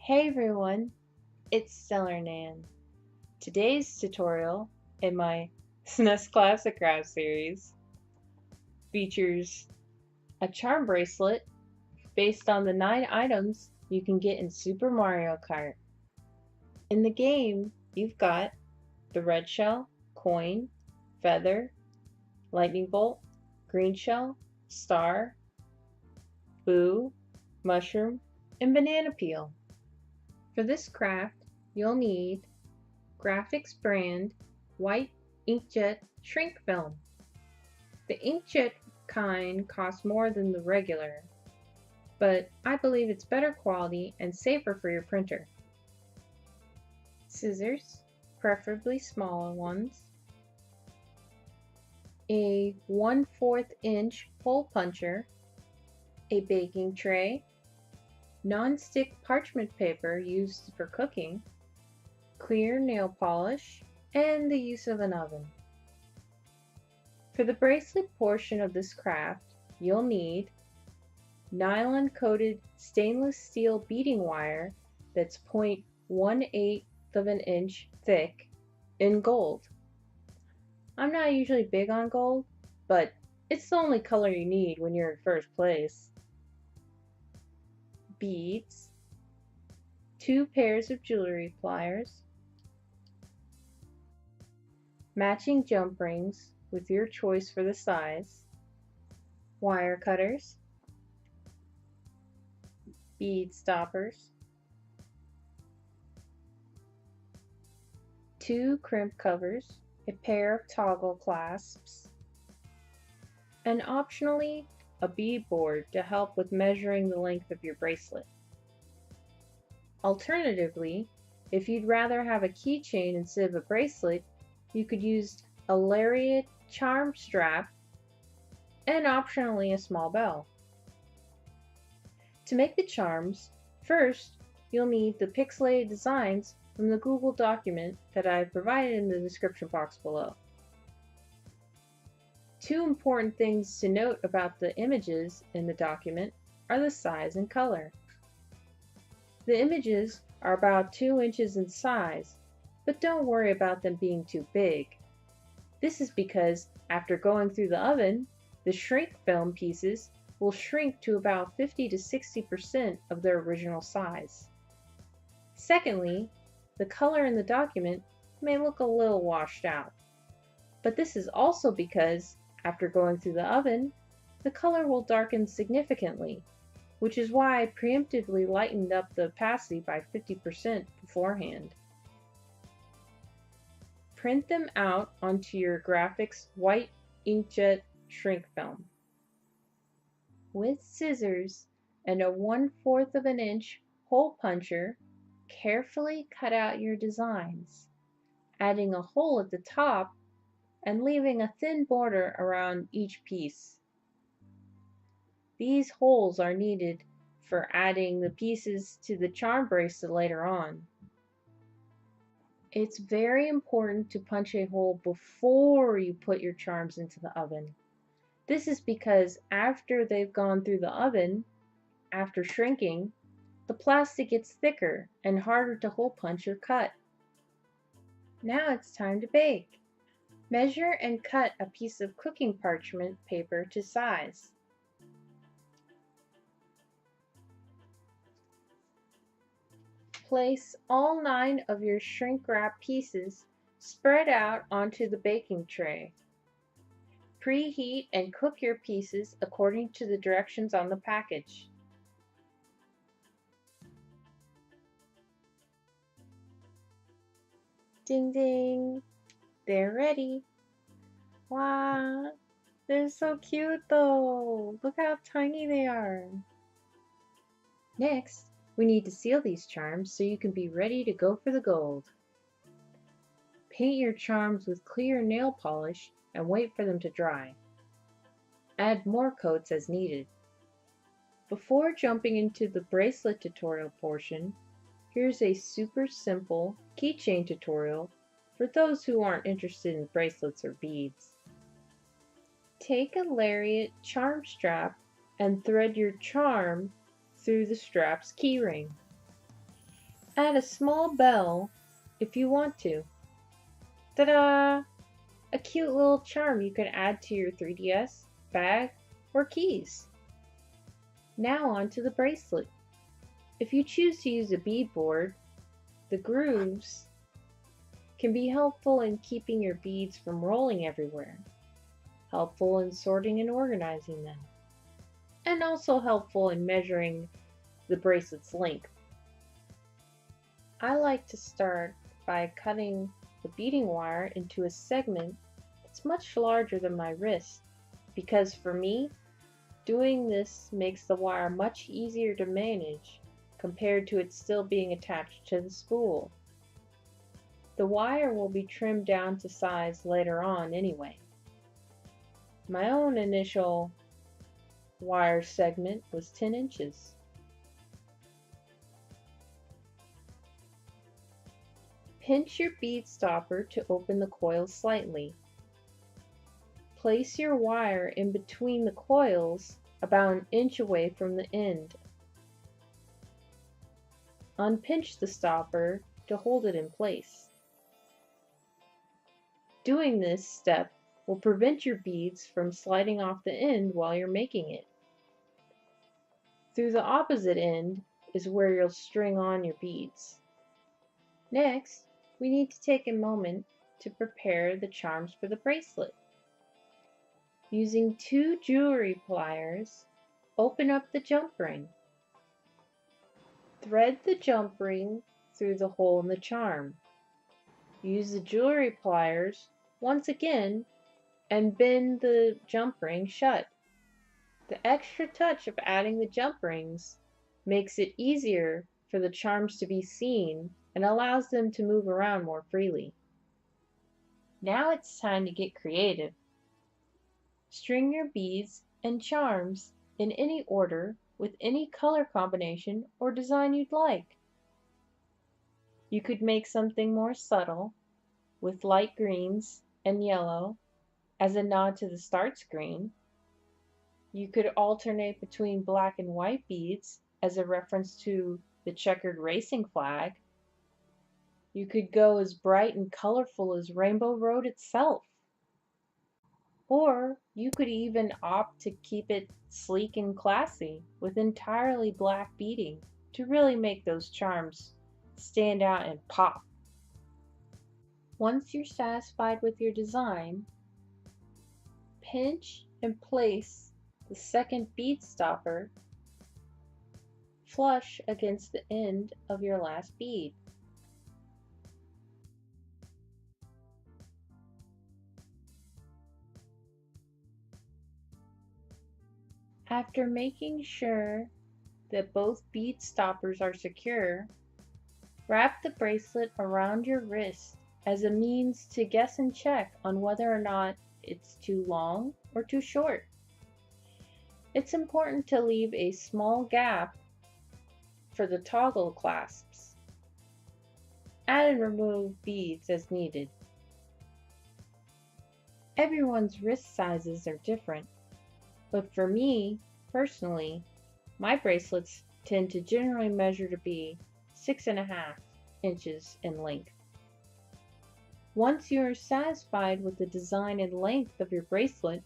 Hey everyone, it's Stellar Nan. Today's tutorial in my SNES Classic Craft series features a charm bracelet based on the 9 items you can get in Super Mario Kart. In the game, you've got the red shell, coin, feather, lightning bolt, green shell, star, boo, mushroom, and banana peel. For this craft, you'll need Graphics brand white inkjet shrink film. The inkjet kind costs more than the regular, but I believe it's better quality and safer for your printer. Scissors, preferably smaller ones. A 1/4 inch hole puncher. A baking tray. Non-stick parchment paper used for cooking. Clear nail polish, and the use of an oven. For the bracelet portion of this craft, you'll need nylon coated stainless steel beading wire that's 0.18 of an inch thick in gold. I'm not usually big on gold, but it's the only color you need when you're in first place. Beads, 2 pairs of jewelry pliers, matching jump rings with your choice for the size, wire cutters, bead stoppers, 2 crimp covers, a pair of toggle clasps, and optionally a bead board to help with measuring the length of your bracelet. Alternatively, if you'd rather have a keychain instead of a bracelet, you could use a lariat charm strap and optionally a small bell. To make the charms, first you'll need the pixelated designs from the Google document that I have provided in the description box below. 2 important things to note about the images in the document are the size and color. The images are about 2 inches in size, but don't worry about them being too big. This is because after going through the oven, the shrink film pieces will shrink to about 50 to 60% of their original size. Secondly, the color in the document may look a little washed out, but this is also because after going through the oven, the color will darken significantly, which is why I preemptively lightened up the opacity by 50% beforehand. Print them out onto your graphics white inkjet shrink film. With scissors and a 1/4 of an inch hole puncher, carefully cut out your designs, adding a hole at the top and leaving a thin border around each piece. These holes are needed for adding the pieces to the charm bracelet later on. It's very important to punch a hole before you put your charms into the oven. This is because after they've gone through the oven, after shrinking, the plastic gets thicker and harder to hole punch or cut. Now it's time to bake. Measure and cut a piece of cooking parchment paper to size. Place all 9 of your shrink wrap pieces spread out onto the baking tray. Preheat and cook your pieces according to the directions on the package. Ding ding! They're ready! Wow! They're so cute though! Look how tiny they are! Next, we need to seal these charms so you can be ready to go for the gold. Paint your charms with clear nail polish and wait for them to dry. Add more coats as needed. Before jumping into the bracelet tutorial portion, here's a super simple keychain tutorial for those who aren't interested in bracelets or beads. Take a lariat charm strap and thread your charm through the strap's keyring. Add a small bell if you want to. Ta-da! A cute little charm you can add to your 3DS, bag, or keys. Now on to the bracelet. If you choose to use a beadboard, the grooves can be helpful in keeping your beads from rolling everywhere, helpful in sorting and organizing them, and also helpful in measuring the bracelet's length. I like to start by cutting the beading wire into a segment that's much larger than my wrist, because for me, doing this makes the wire much easier to manage compared to it still being attached to the spool. The wire will be trimmed down to size later on anyway. My own initial wire segment was 10 inches. Pinch your bead stopper to open the coil slightly. Place your wire in between the coils about an inch away from the end. Unpinch the stopper to hold it in place. Doing this step will prevent your beads from sliding off the end while you're making it. Through the opposite end is where you'll string on your beads. Next, we need to take a moment to prepare the charms for the bracelet. Using 2 jewelry pliers, open up the jump ring. Thread the jump ring through the hole in the charm. Use the jewelry pliers once again and bend the jump ring shut. The extra touch of adding the jump rings makes it easier for the charms to be seen and allows them to move around more freely. Now it's time to get creative. String your beads and charms in any order with any color combination or design you'd like. You could make something more subtle with light greens and yellow as a nod to the start screen. You could alternate between black and white beads as a reference to the checkered racing flag. You could go as bright and colorful as Rainbow Road itself. Or you could even opt to keep it sleek and classy with entirely black beading to really make those charms stand out and pop. Once you're satisfied with your design, pinch and place the second bead stopper flush against the end of your last bead. After making sure that both bead stoppers are secure, wrap the bracelet around your wrist as a means to guess and check on whether or not it's too long or too short. It's important to leave a small gap for the toggle clasps. Add and remove beads as needed. Everyone's wrist sizes are different, but for me, personally, my bracelets tend to generally measure to be 6.5 inches in length. Once you are satisfied with the design and length of your bracelet,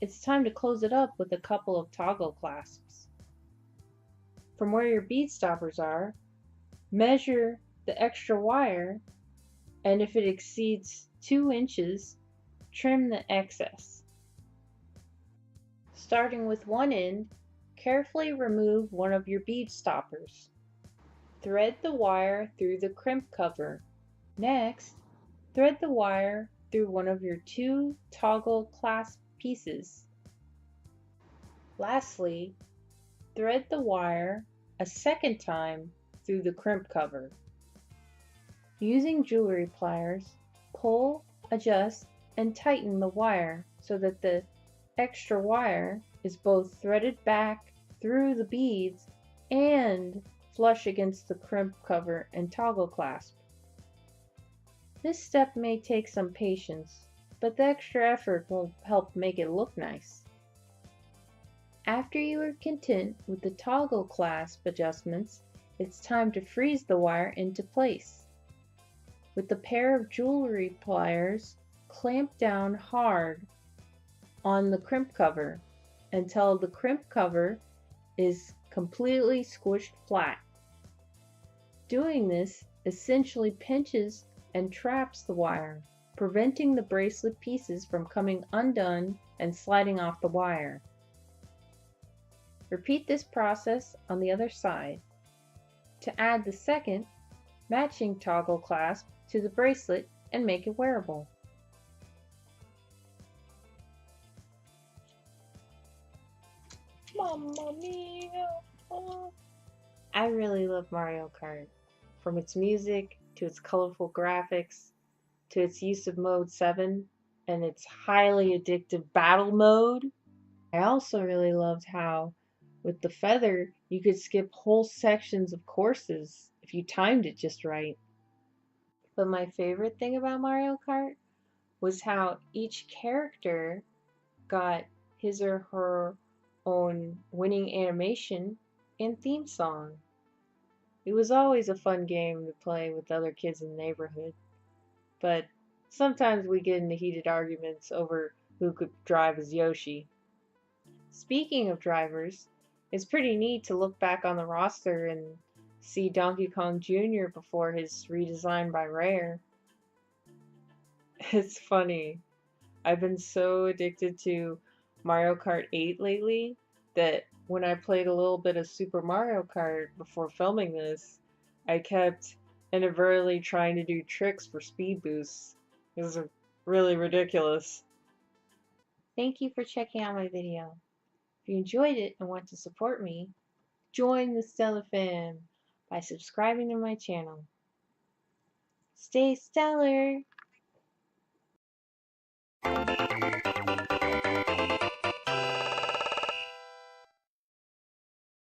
it's time to close it up with a couple of toggle clasps. From where your bead stoppers are, measure the extra wire, and if it exceeds 2 inches, trim the excess. Starting with one end, carefully remove one of your bead stoppers. Thread the wire through the crimp cover. Next, thread the wire through one of your 2 toggle clasp pieces. Lastly, thread the wire a second time through the crimp cover. Using jewelry pliers, pull, adjust, and tighten the wire so that the extra wire is both threaded back through the beads and flush against the crimp cover and toggle clasp. This step may take some patience, but the extra effort will help make it look nice. After you are content with the toggle clasp adjustments, it's time to freeze the wire into place. With a pair of jewelry pliers, clamp down hard on the crimp cover until the crimp cover is completely squished flat. Doing this essentially pinches and traps the wire, preventing the bracelet pieces from coming undone and sliding off the wire. Repeat this process on the other side. To add the second, matching toggle clasp to the bracelet and make it wearable. Mamma mia! I really love Mario Kart. From its music, to its colorful graphics, to its use of Mode 7, and its highly addictive battle mode. I also really loved how, with the feather, you could skip whole sections of courses if you timed it just right. But my favorite thing about Mario Kart was how each character got his or her own winning animation and theme song. It was always a fun game to play with other kids in the neighborhood, but sometimes we get into heated arguments over who could drive as Yoshi. Speaking of drivers, it's pretty neat to look back on the roster and see Donkey Kong Jr. before his redesign by Rare. It's funny. I've been so addicted to Mario Kart 8 lately that when I played a little bit of Super Mario Kart before filming this, I kept inadvertently trying to do tricks for speed boosts. It was really ridiculous. Thank you for checking out my video. If you enjoyed it and want to support me, join the Stellar fam by subscribing to my channel. Stay stellar!